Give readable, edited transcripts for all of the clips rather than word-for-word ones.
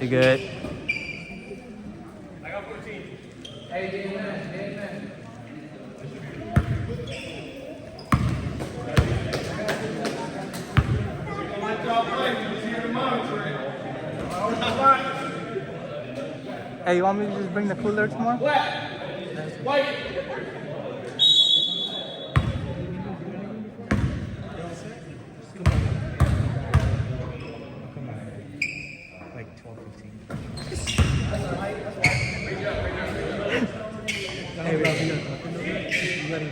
You good? I got 14. Hey, GM2. Hey, you want me to just bring the cooler tomorrow? Wait. Like 12, 15. Hey, bro, you ready?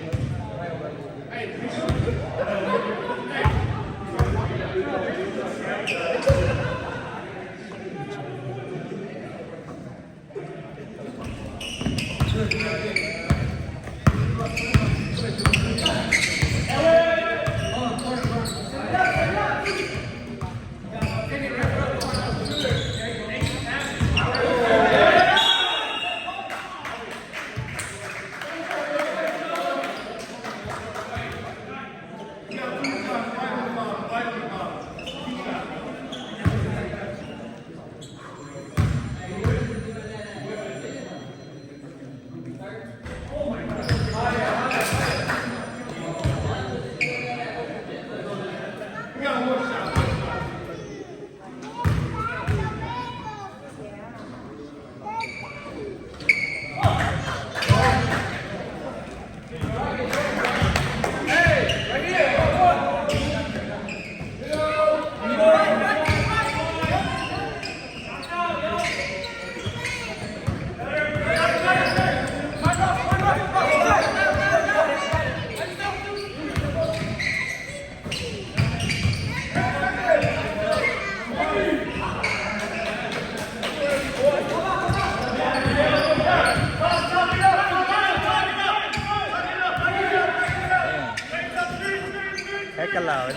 Heck loud.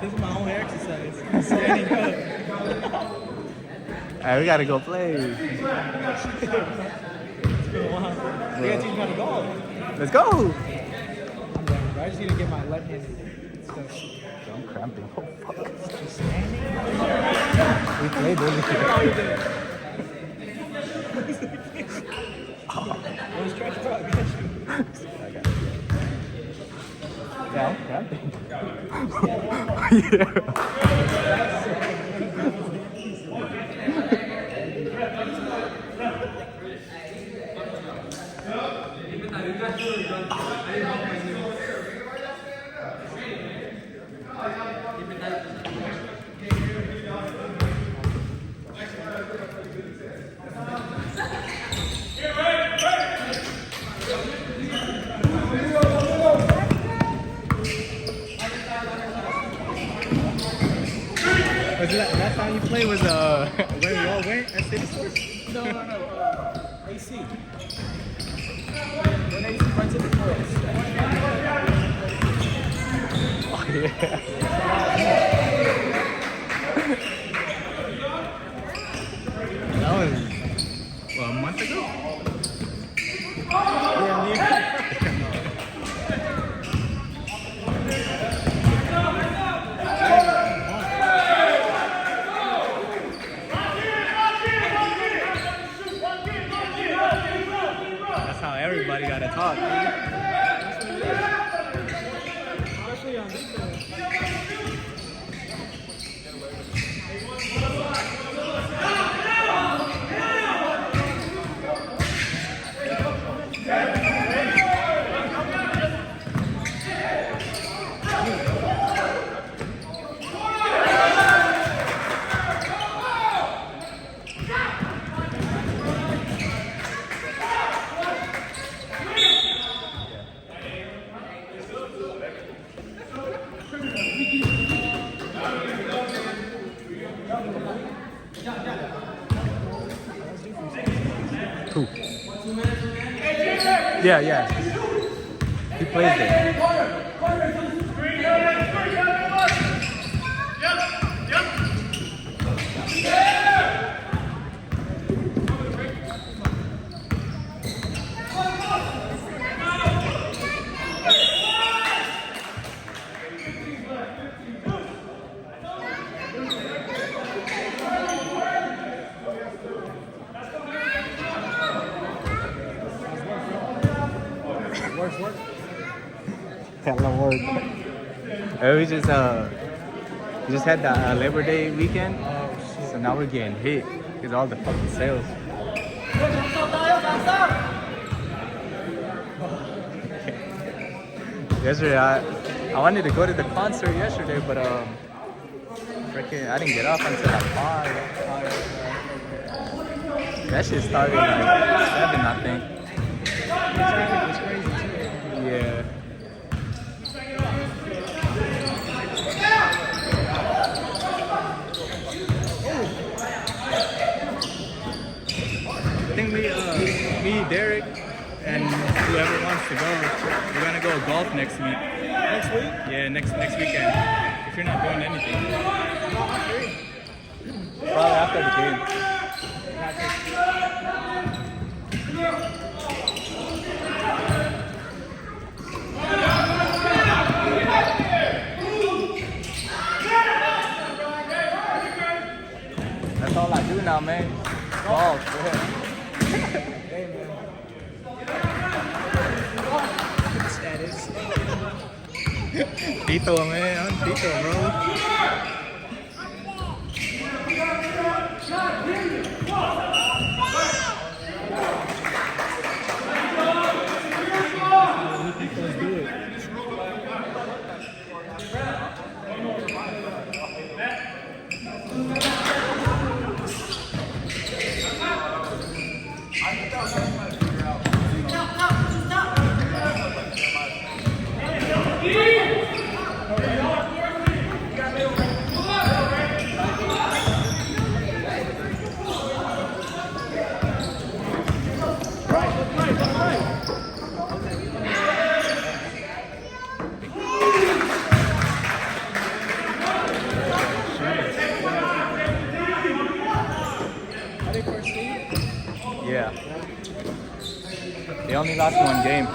This is my own exercise. Standing up. Alright, we gotta go play. It's been a while. We gotta teach me how to golf. Let's go! I just need to get my left-handed stuff. I'm cramping. Oh, fuck. Just standing. We played over here. Well, stretch out. I got you. Yeah, I'm cramping. Last time you played was when we all went at City Sports? No. AC. When AC went to the courts. Oh, yeah. That was, what, a month ago? That's how everybody got to talk. Especially on defense. Cool. Yeah. He plays there. Work. Hella work. We just had the Labor Day weekend, so now we're getting hit with all the fucking sales. Yesterday, I wanted to go to the concert yesterday, but freaking I didn't get off until like 5. That shit started like 7, I think. Traffic was crazy too. Yeah. I think me, Derek, and whoever wants to go, we're gonna go golf next week. Next week? Yeah, next weekend. If you're not doing anything. No, I'm free. Probably after the game. That's all I do now, man. Golf, yeah. Hey, man. Status. Tito, man. I'm Tito, bro. Let's do it. Yeah. They only lost one game.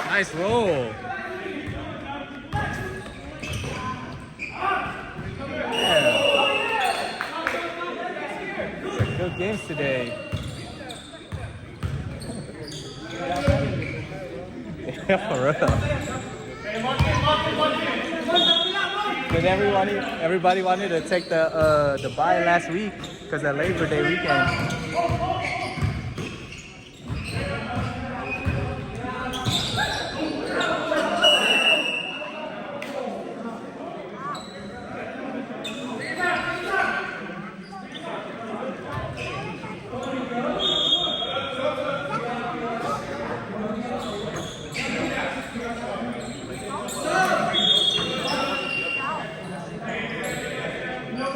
Nice roll. Good games today. Yeah, for real. But everybody wanted to take the bye last week because of Labor Day weekend.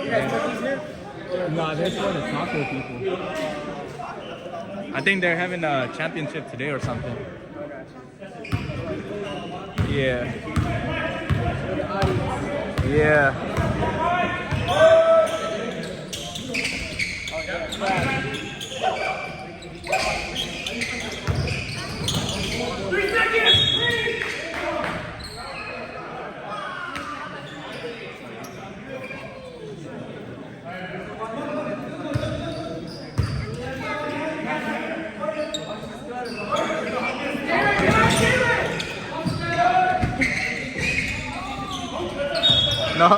guys put these here? No, they're for the soccer people. I think they're having a championship today or something. Yeah. Yeah. No.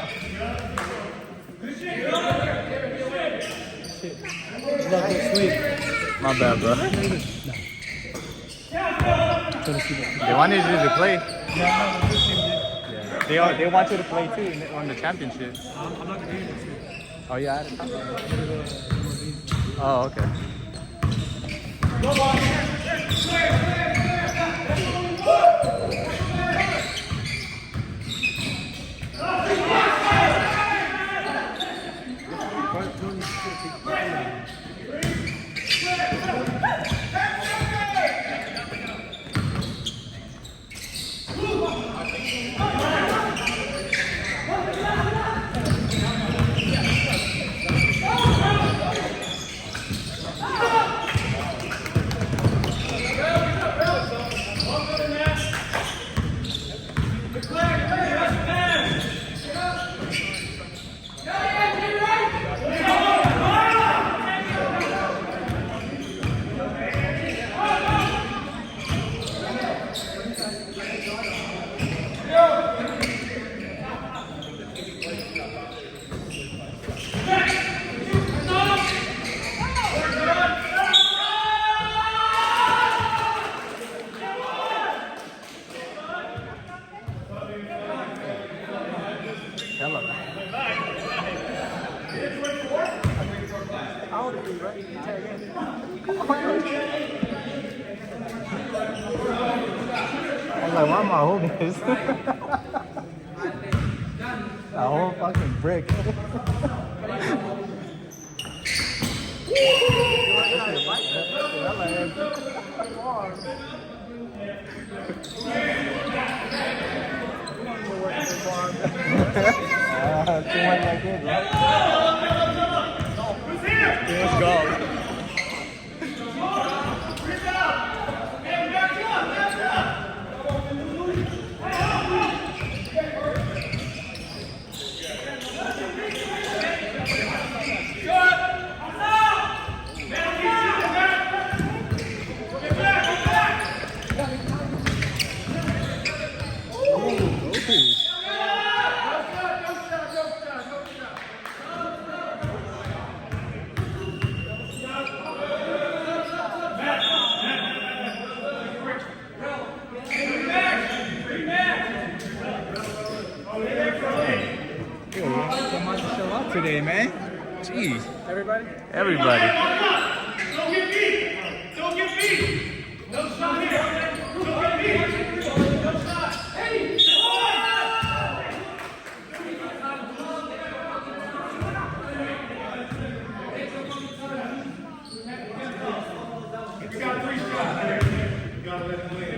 My bad, bro. They wanted you to play. Yeah. They want you to play too on the championship. I'm not going to do this. Oh yeah. Oh okay. Hello. How old are you, right? I was like, why am I holding this? A whole fucking brick. Too much like this, right? Let's go. Today, man. Jeez. Everybody? Everybody. Don't get beat! Don't get beat! No shot here! Don't get beat! No shot! Hey! You got 3 shots here. You gotta let him win.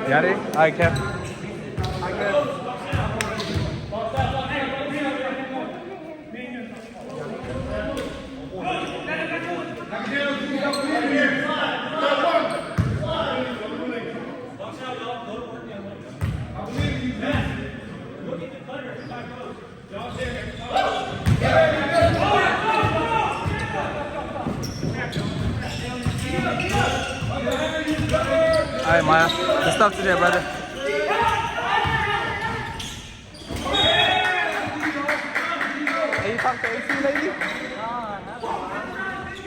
Got it? All right, Kev. All right, Maya. Good stuff today, brother. Hey, you talk to AC lady?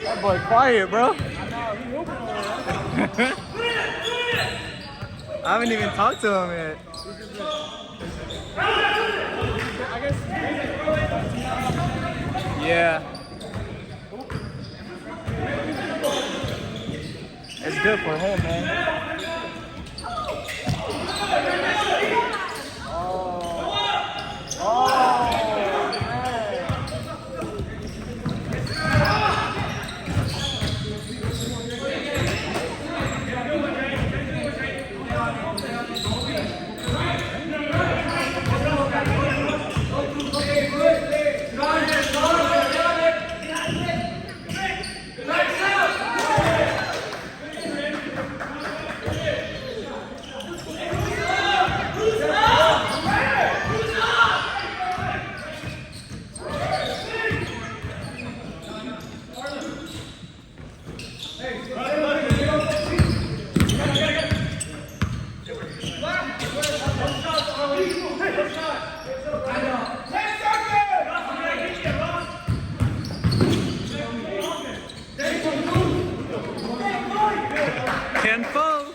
That boy quiet, bro. I haven't even talked to him yet. Yeah. good for him, man. Tenfold.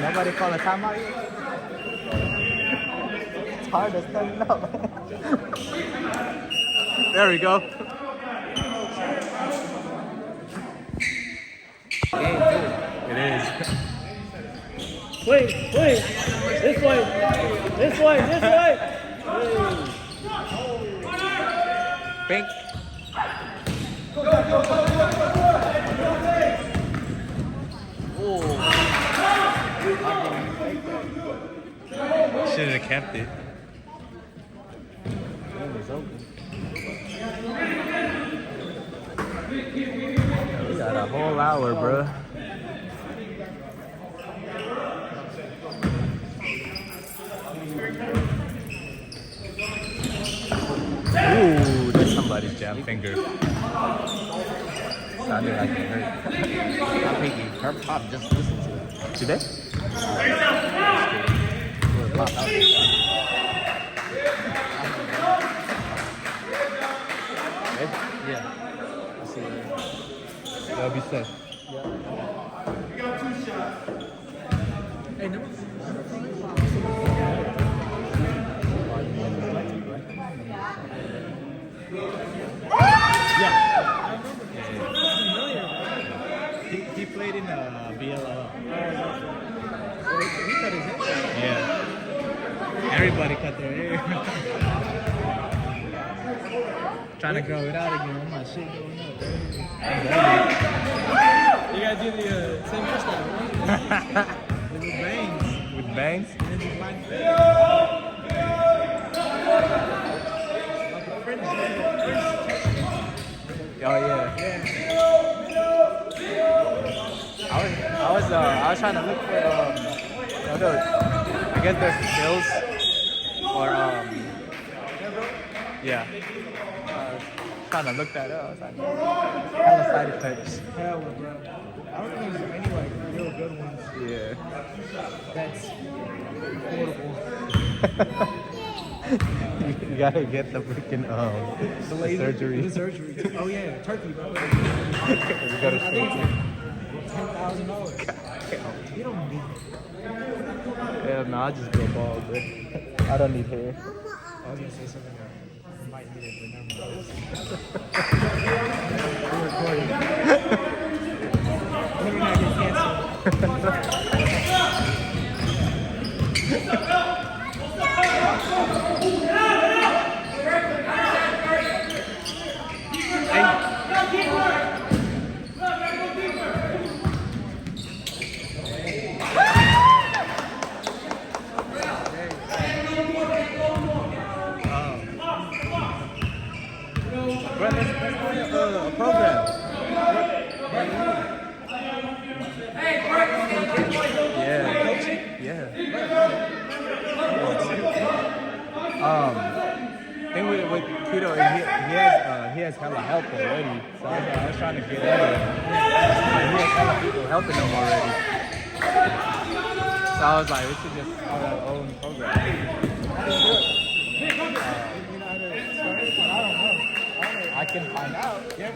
Nobody call a timeout yet? It's hard to stand it up. There we go. Game 2. It is. Wait. This way. This way. Pink. Should have kept it. It was open. We got a whole hour, bro. Ooh, that's somebody's jab finger. Sounded like it hurt. How Pinky? Her pop just listened to it. Today? Pop out. Yeah. I see it. That'll be set. Yeah. You got 2 shots. Hey, no. Yeah. He played in BLL. He cut his hair. Yeah. Everybody cut their hair. Trying to grow it out again. I'm not shit going up. You gotta do the same hairstyle, right? With bangs. With bangs? And then just line it. Like a French Oh yeah. I was trying to look for I guess there's skills or yeah. I was trying to look that up. I was like, kind of side effects. Hell, bro. I don't think there's any like real good ones. Yeah. That's affordable. You gotta get the freaking The laser, surgery. The surgery. Oh yeah, turkey, bro. You gotta I think it's $10,000. You don't need it. Yeah, no, I just go bald, but I don't need hair. I was gonna say something that I might need it, but never mind. We're recording. Let me not get canceled. Keep working. Bro, that's only a program. Yeah. Thing with keto, he has hella help already. So I was trying to get into it. He has hella people helping him already. So I was like, we should just start our own program. I can find out. Yeah.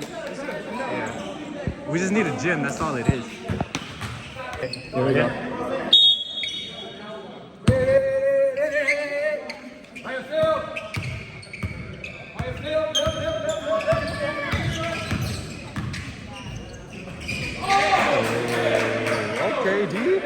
We just need a gym. That's all it is. Here we go. Okay, D.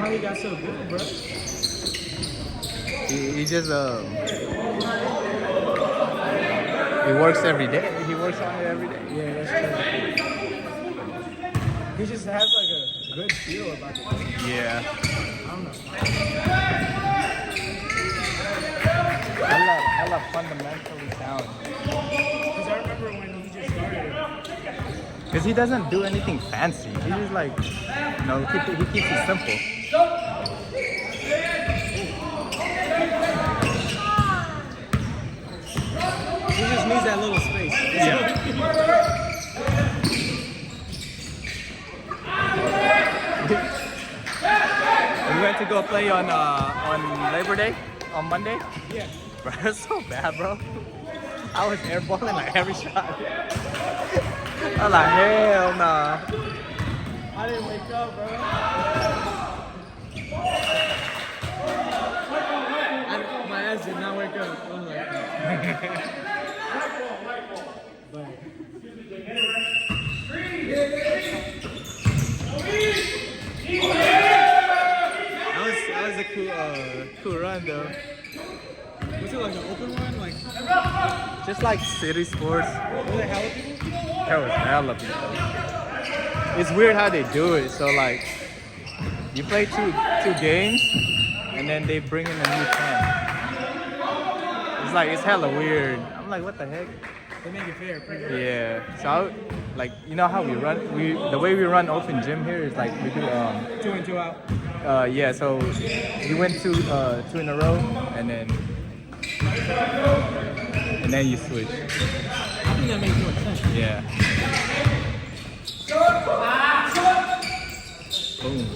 He got so good, bro. He just he works every day. He works on it every day. Yeah, that's true. He just has like a good feel about it. Yeah. I don't know. Hella fundamentally sound. Because I remember when he just started. Because he doesn't do anything fancy. He just like, you know, he keeps it simple. He just needs that little space. Yeah. We went to go play on Labor Day on Monday. Yeah. Bro, it's so bad, bro. I was airballing like every shot. I was like, hell nah. I didn't wake up, bro. My ass did not wake up. I was like, that was a cool run though. Was it like an open run? Like Just like city sports. was it hella people? There was hella people. It's weird how they do it. So like, you play two games, and then they bring in a new 10. It's like, it's hella weird. I'm like, what the heck? They make it fair, pretty much. Yeah. So like, you know how we run? The way we run open gym here is like we do 2 in, 2 out. yeah. So you went two in a row, and then you switch. I think that makes more sense. Yeah. Boom.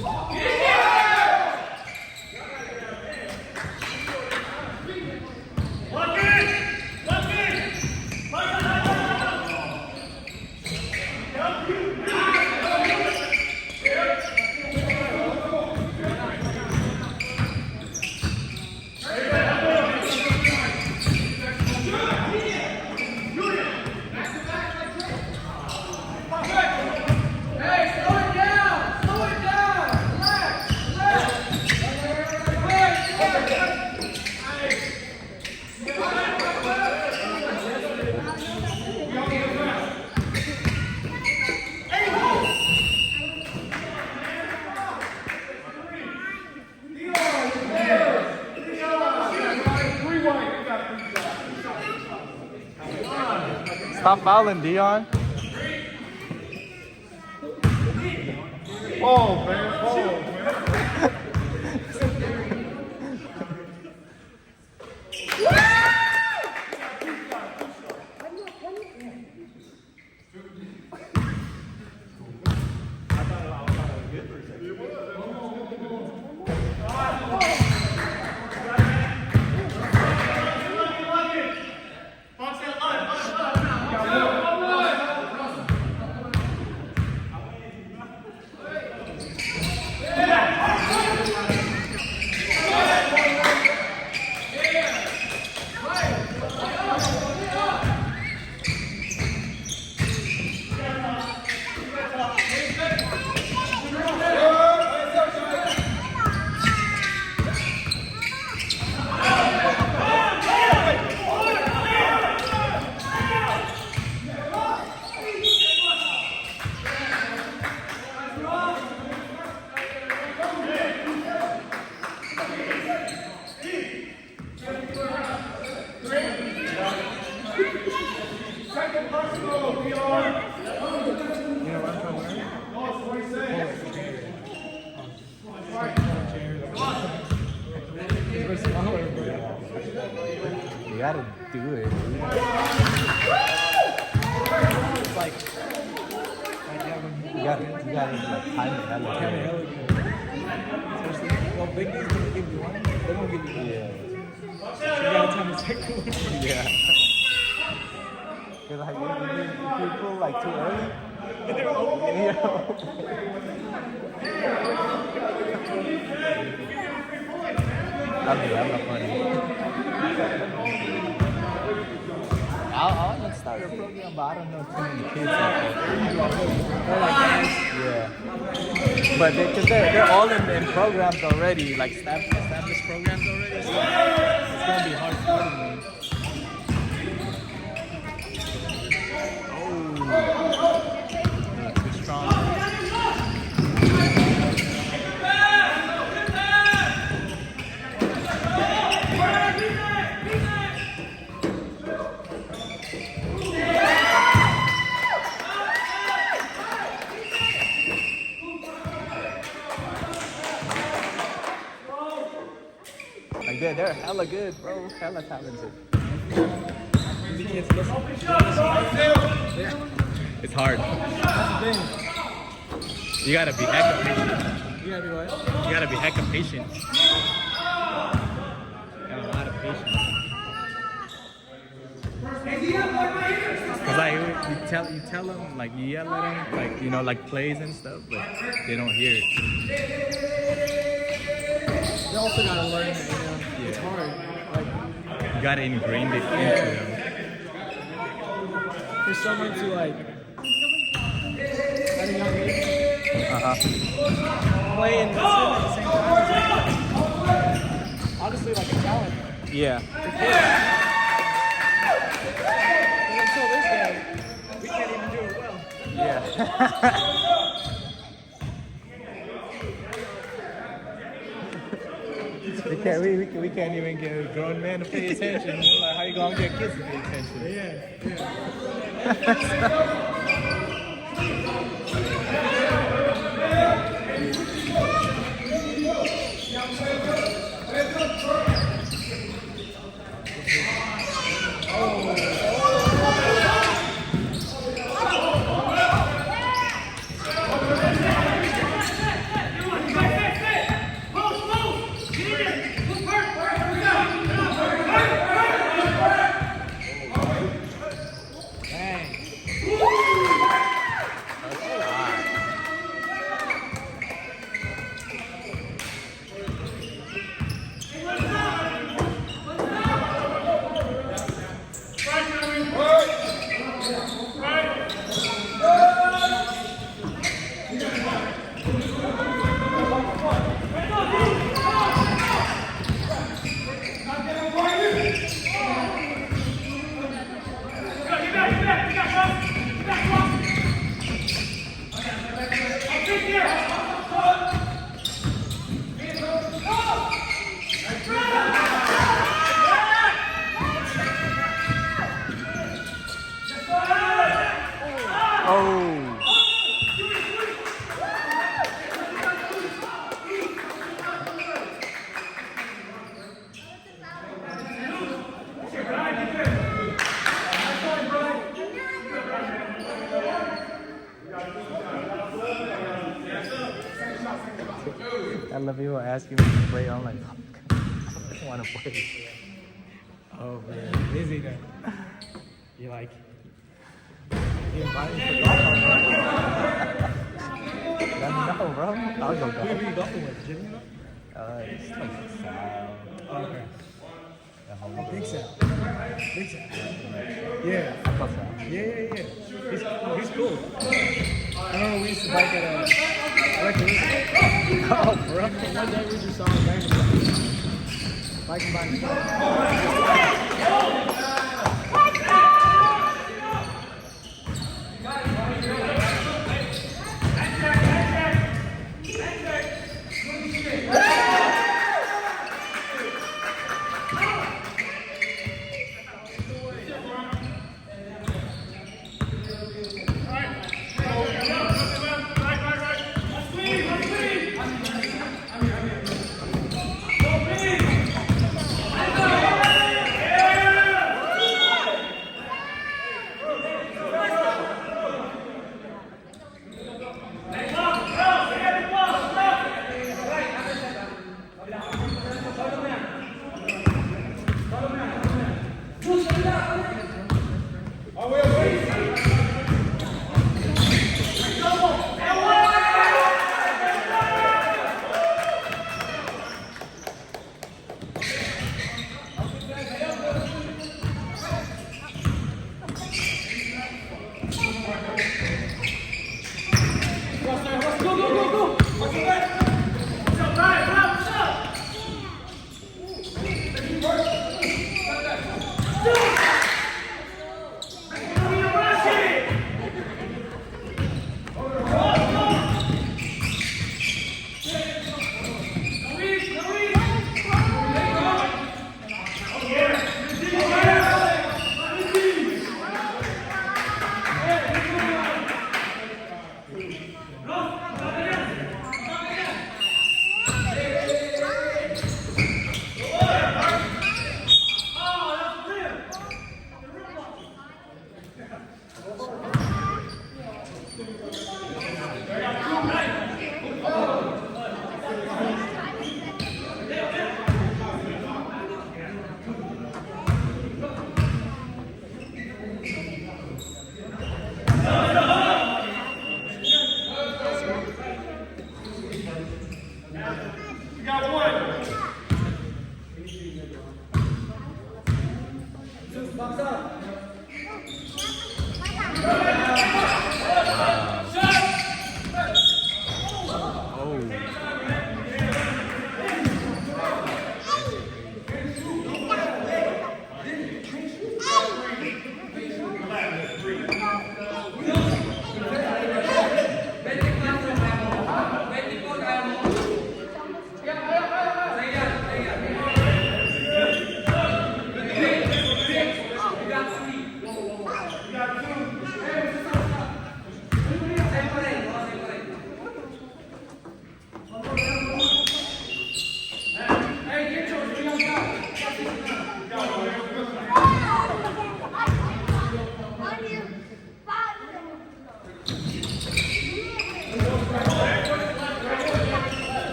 Stop fouling, Dion. Oh, man. Oh, man. You gotta do it. It's like You gotta like time it hella kind of good. hella good. Especially, well, big D's gonna give you one. They don't give you one. Yeah. So you gotta time the second one. Yeah. Cause like if you pull like too early, They're open. you know. That'd be hella funny. I want to start a program, but I don't know too many kids out there. They're like guys. Yeah. But because they're all in programs already, like established programs already, so it's gonna be hard for them. Oh, too strong. Like they're hella good, bro. Hella talented. The kids listen. It's hard. That's the thing. You gotta be hecka patient. You gotta be what? You gotta be hecka patient. Have a lot of patience. Cause like you tell them, like you yell at them, like you know, like plays and stuff, but they don't hear it. You also gotta learn that, you know. It's Yeah. hard. Like You gotta ingrain it into them. for someone to like at a young age play and listen at the same time is like honestly like a talent Yeah. for kids. And until this day, we can't even do it well. Yeah. we can't even get a grown man to pay attention. Like, how you gonna get kids to pay attention? Oh. I love people asking me to play. I'm like, I don't want to play. Oh man, busy then. You like you invited me for golf? No, bro. I'll go Who are golf. you golfing with? Jimmy? It's like Sal. Okay. The whole Oh, Big Sal. Big Sal. Yeah. I thought Sal. Yeah. He's cool. I remember we used to bike at a recreation. Oh, bro. And one day we just saw him randomly biking by himself. We got one.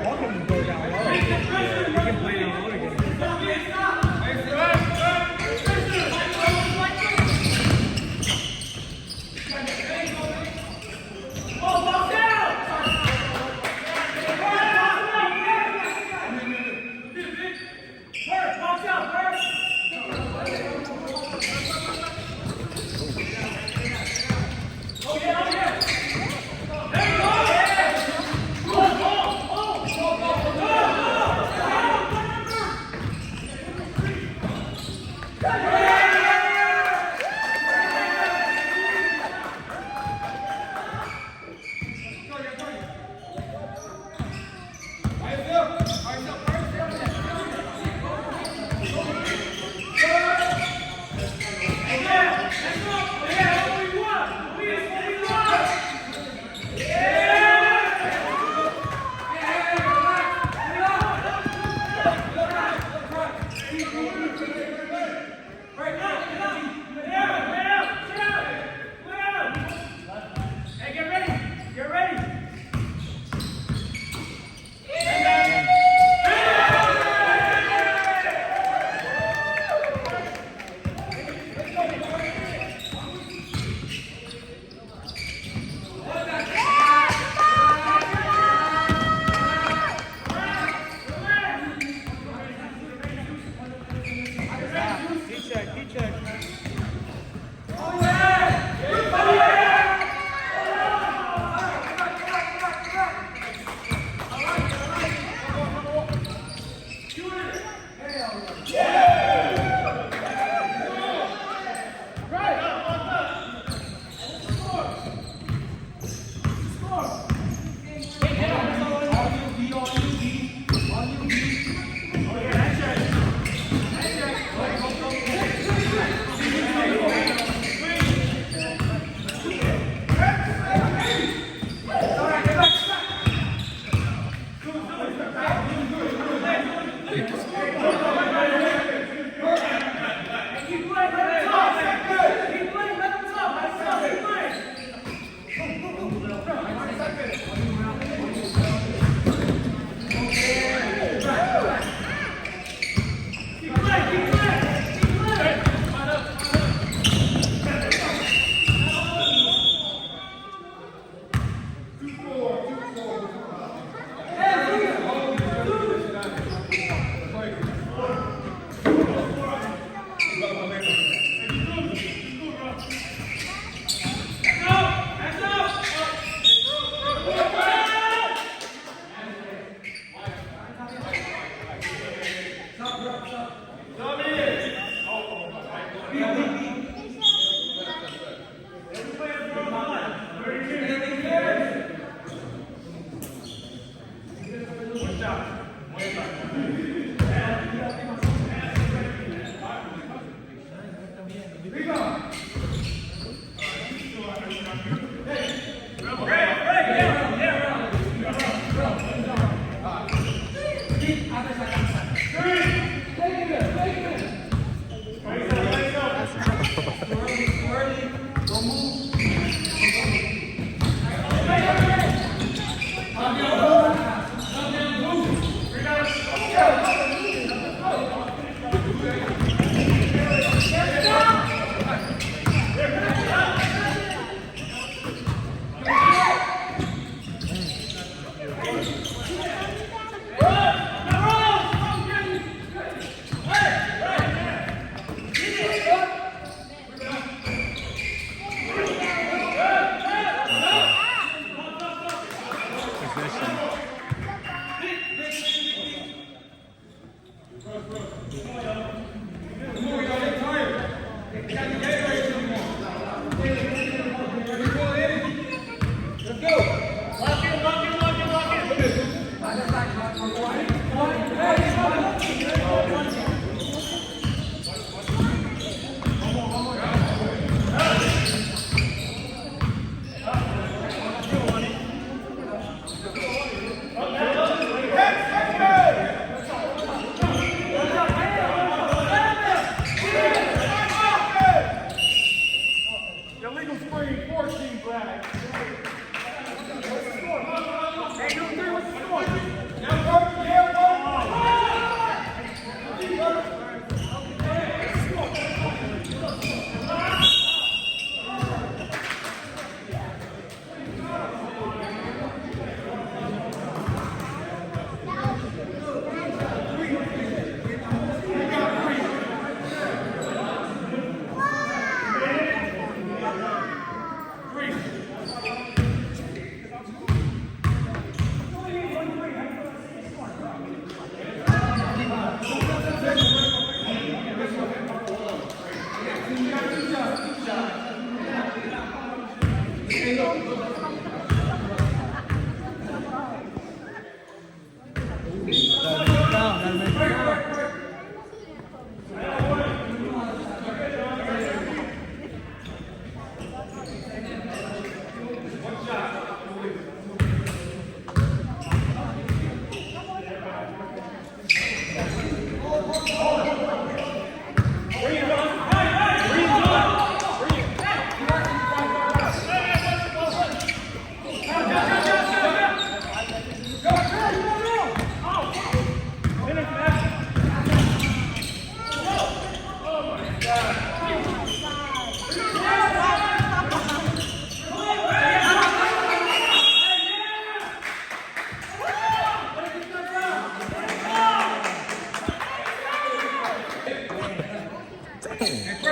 Ball can go down low. You can play down low again.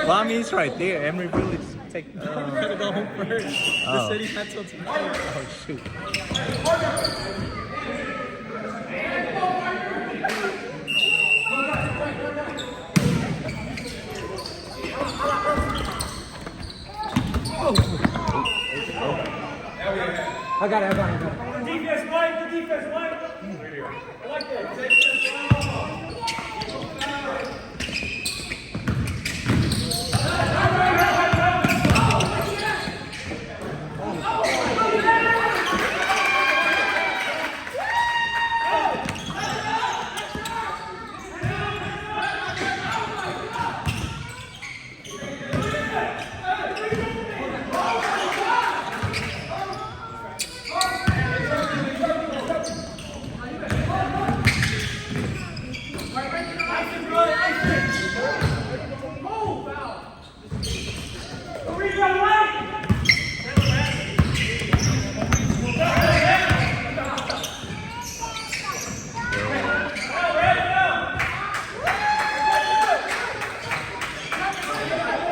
Well, I mean, it's right there. Emory Village. Take. Gotta go home first. The Oh. city's not till tomorrow. Oh shoot. I got it. Defense, Mike. The defense, Mike. I like that.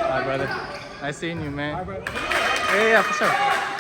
Hi, brother. Nice seeing you, man. Yeah, for sure.